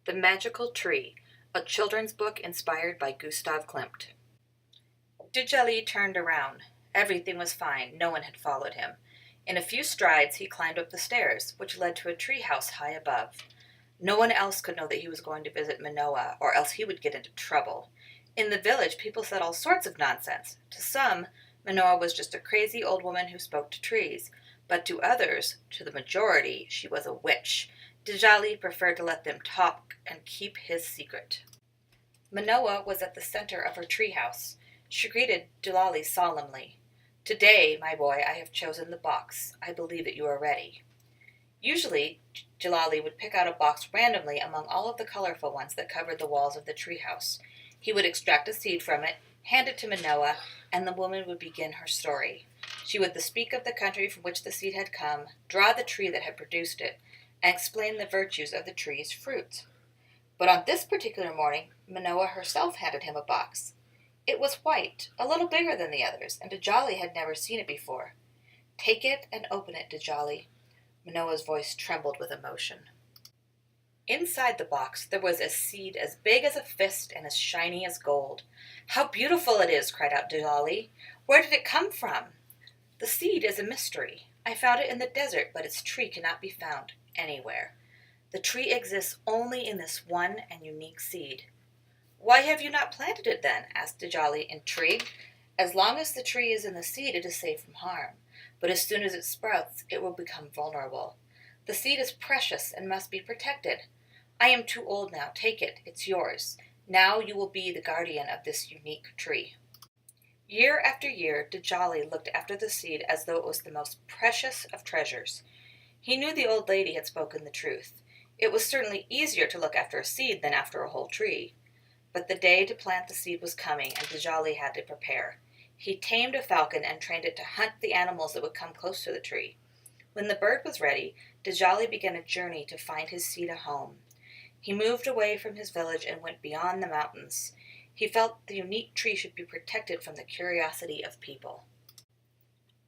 The Magical Tree, a children's book inspired by Gustav Klimt. Djali turned around. Everything was fine. No one had followed him. In a few strides he climbed up the stairs, which led to a tree house high above. No one else could know that he was going to visit Manoa, or else he would get into trouble. In the village, people said all sorts of nonsense. To some, Manoa was just a crazy old woman who spoke to trees, but to others, to the majority, she was a witch. Djali preferred to let them talk and keep his secret. Manoa was at the center of her treehouse. She greeted Djali solemnly. "Today, my boy, I have chosen the box. I believe that you are ready." Usually, Djali would pick out a box randomly among all of the colorful ones that covered the walls of the treehouse. He would extract a seed from it, hand it to Manoa, and the woman would begin her story. She would speak of the country from which the seed had come, draw the tree that had produced it, and explain the virtues of the tree's fruit. But on this particular morning, Manoa herself handed him a box. It was white, a little bigger than the others, and Djali had never seen it before. "Take it and open it, Djali." Manoa's voice trembled with emotion. Inside the box there was a seed as big as a fist and as shiny as gold. "How beautiful it is!" cried out Djali. "Where did it come from?" "The seed is a mystery. I found it in the desert, but its tree cannot be found anywhere. The tree exists only in this one and unique seed." "Why have you not planted it then?" asked Djali, intrigued. "As long as the tree is in the seed, it is safe from harm. But as soon as it sprouts, it will become vulnerable. The seed is precious and must be protected. I am too old now. Take it. It's yours. Now you will be the guardian of this unique tree." Year after year, Djali looked after the seed as though it was the most precious of treasures. He knew the old lady had spoken the truth. It was certainly easier to look after a seed than after a whole tree. But the day to plant the seed was coming, and Djali had to prepare. He tamed a falcon and trained it to hunt the animals that would come close to the tree. When the bird was ready, Djali began a journey to find his seed a home. He moved away from his village and went beyond the mountains. He felt the unique tree should be protected from the curiosity of people.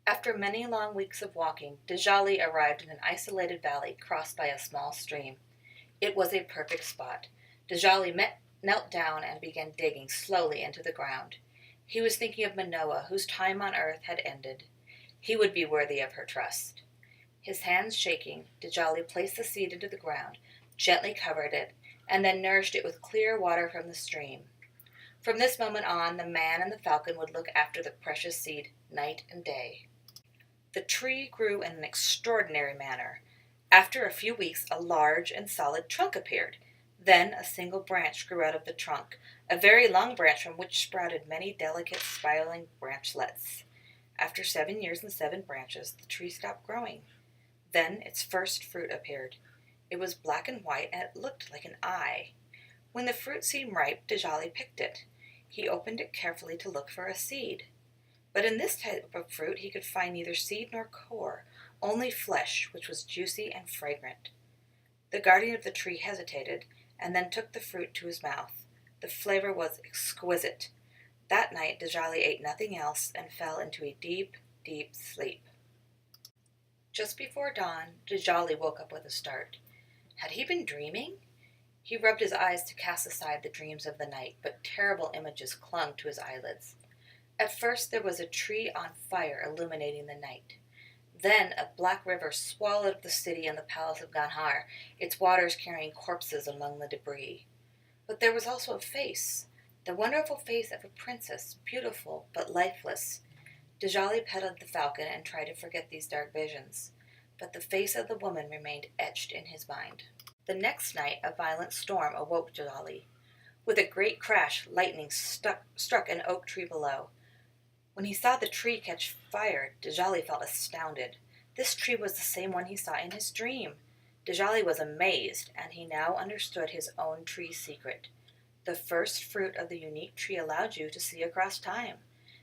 After many long weeks of walking, Djali arrived in an isolated valley crossed by a small stream. It was a perfect spot. Djali knelt down and began digging slowly into the ground. He was thinking of Manoa, whose time on earth had ended. He would be worthy of her trust. His hands shaking, Djali placed the seed into the ground, gently covered it, and then nourished it with clear water from the stream. From this moment on, the man and the falcon would look after the precious seed night and day. The tree grew in an extraordinary manner. After a few weeks, a large and solid trunk appeared. Then a single branch grew out of the trunk, a very long branch from which sprouted many delicate spiraling branchlets. After 7 years and 7 branches, the tree stopped growing. Then its first fruit appeared. It was black and white, and it looked like an eye. When the fruit seemed ripe, Djali picked it. He opened it carefully to look for a seed. But in this type of fruit he could find neither seed nor core, only flesh, which was juicy and fragrant. The guardian of the tree hesitated, and then took the fruit to his mouth. The flavor was exquisite. That night Djali ate nothing else and fell into a deep, deep sleep. Just before dawn, Djali woke up with a start. Had he been dreaming? He rubbed his eyes to cast aside the dreams of the night, but terrible images clung to his eyelids. At first there was a tree on fire illuminating the night. Then a black river swallowed up the city and the palace of Ganhar, its waters carrying corpses among the debris. But there was also a face, the wonderful face of a princess, beautiful but lifeless. Djali petted the falcon and tried to forget these dark visions, but the face of the woman remained etched in his mind. The next night a violent storm awoke Djali. With a great crash, lightning struck an oak tree below. When he saw the tree catch fire, Djali felt astounded. This tree was the same one he saw in his dream. Djali was amazed, and he now understood his own tree secret. The first fruit of the unique tree allowed you to see across time.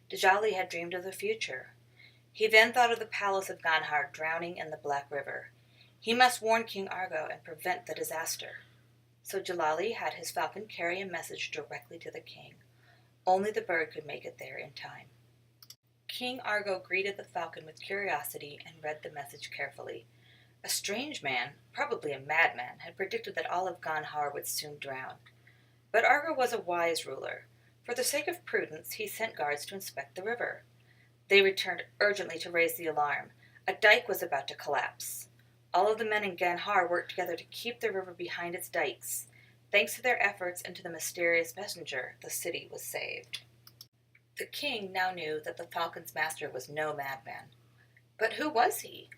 Djali had dreamed of the future. He then thought of the palace of Ganhar drowning in the Black River. He must warn King Argo and prevent the disaster. So Djali had his falcon carry a message directly to the king. Only the bird could make it there in time. King Argo greeted the falcon with curiosity and read the message carefully. A strange man, probably a madman, had predicted that all of Ganhar would soon drown. But Argo was a wise ruler. For the sake of prudence, he sent guards to inspect the river. They returned urgently to raise the alarm. A dike was about to collapse. All of the men in Ganhar worked together to keep the river behind its dikes. Thanks to their efforts and to the mysterious messenger, the city was saved. The king now knew that the falcon's master was no madman. But who was he?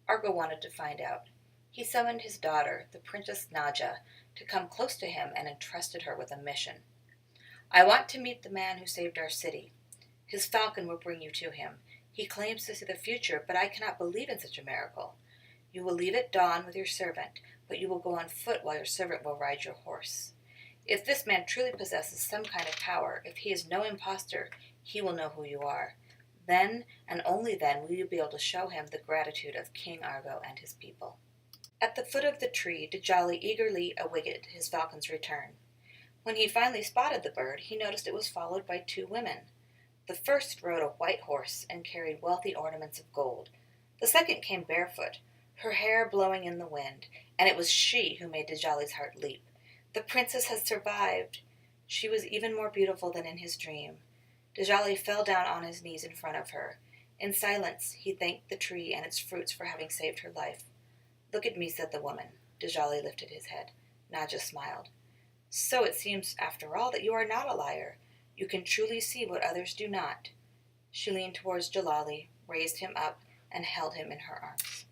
Argo wanted to find out. He summoned his daughter, the Princess Naja, to come close to him and entrusted her with a mission. I want to meet the man who saved our city. His falcon will bring you to him. He claims to see the future, but I cannot believe in such a miracle. You will leave at dawn with your servant, but you will go on foot while your servant will ride your horse. If this man truly possesses some kind of power, if he is no impostor, he will know who you are. Then, and only then, will you be able to show him the gratitude of King Argo and his people. At the foot of the tree, Djali eagerly awaited his falcon's return. When he finally spotted the bird, he noticed it was followed by 2 women. The first rode a white horse and carried wealthy ornaments of gold. The second came barefoot, her hair blowing in the wind, and it was she who made Djali's heart leap. The princess had survived. She was even more beautiful than in his dream. Djali fell down on his knees in front of her. In silence, he thanked the tree and its fruits for having saved her life. Look at me, said the woman. Djali lifted his head. Naja smiled. So it seems, after all, that you are not a liar. You can truly see what others do not. She leaned towards Djali, raised him up, and held him in her arms.